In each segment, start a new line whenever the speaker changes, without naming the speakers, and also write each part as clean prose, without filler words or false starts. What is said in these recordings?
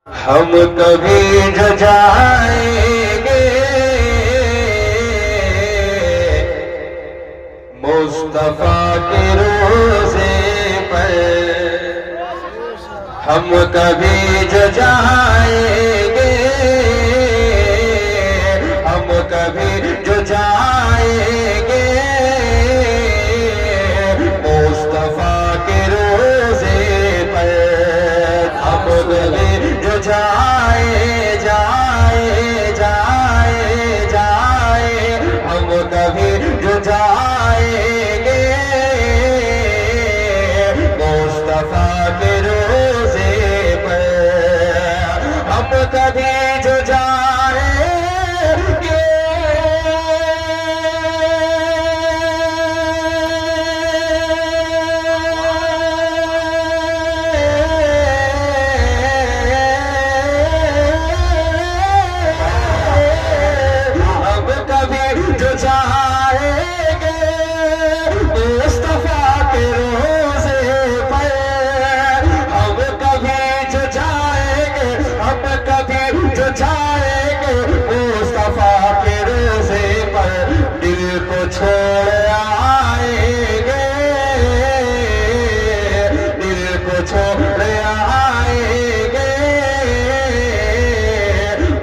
ہم کبھی جو جائیں گے مصطفیٰ کے روضے پر، ہم کبھی جو جائیں گے، ہم کبھی جو جائیں گے مصطفیٰ کے روضے پر، ہم کبھی جو جائیں جائیں جائیں جائیں، ہم کبھی جو جائیں گے مصطفیٰ کے روضے پر، ہم کبھی جو جائیں گے چھوڑ آئیں گے، دل کو چھوڑ آئیں گے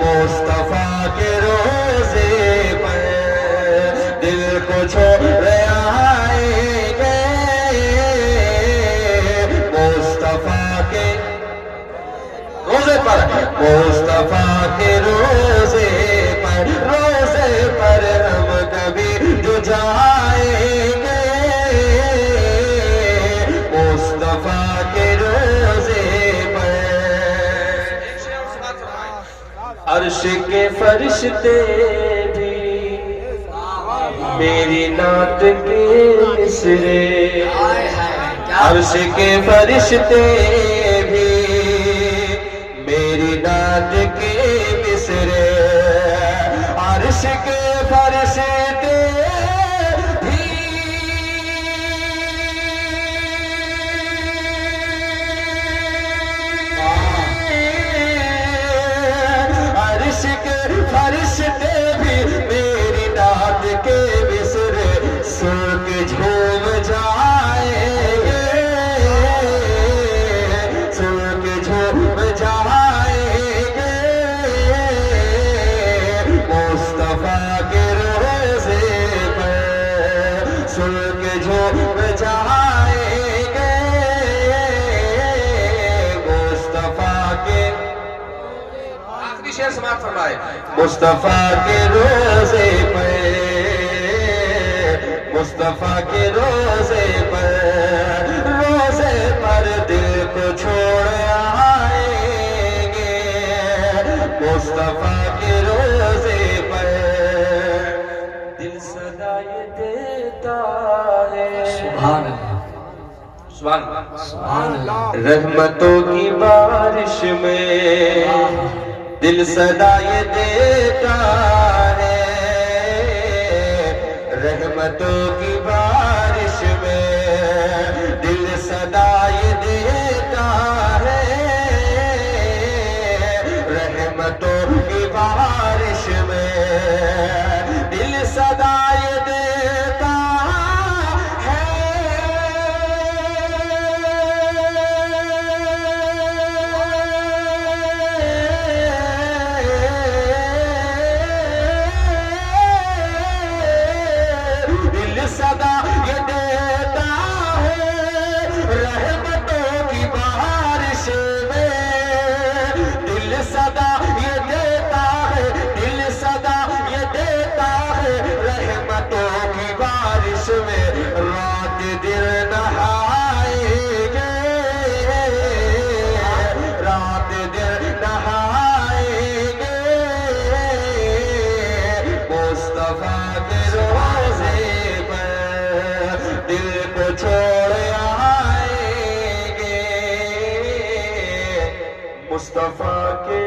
مصطفیٰ کے روضے پر، دل کو چھوڑ آئیں گے مصطفیٰ کے روضے پر، مصطفیٰ کے روضے پر، روضے پر ہم کبھی جو جائیں گے مصطفیٰ کے روضے پر، عرش کے فرشتے بھی میری نعت کے مصرے، عرش کے فرشتے بھی میری نعت کے مصرے، عرش کے فرشتے بھی عرش کے فرشتے بھی میری نعت کے مصرے سن کے جھوم جائیں گے، سن کے جھوم جائیں گے مصطفیٰ کے روضے پر، سن کے جھوم جائیں گے مصطفیٰ کے، آخری شعر سماعت فرمائے، مصطفیٰ کے روضے پر، مصطفیٰ کے روضے پر، روضے پر دل کو چھوڑ آئیں گے مصطفیٰ کے روضے پر، دل صدا یہ دیتا ہے سبحان اللہ، سبحان اللہ، رحمتوں کی بارش میں دل صدا یہ دیتا ہے، رحمتوں کی بارش میں دل صدا یہ دیتا ہے، رحمتوں کی بارش میں دل صدا یہ دیتا ہے، دل صدا یہ دیتا ہے رحمتوں کی بارش میں، دل صدا یہ دیتا ہے، دل صدا یہ دیتا ہے رحمتوں کی بارش میں، رات دل نہائیں گے، رات دل نہائیں گے مصطفیٰ کے روضے پر، دل کو چھوڑ آئیں گے مصطفیٰ کے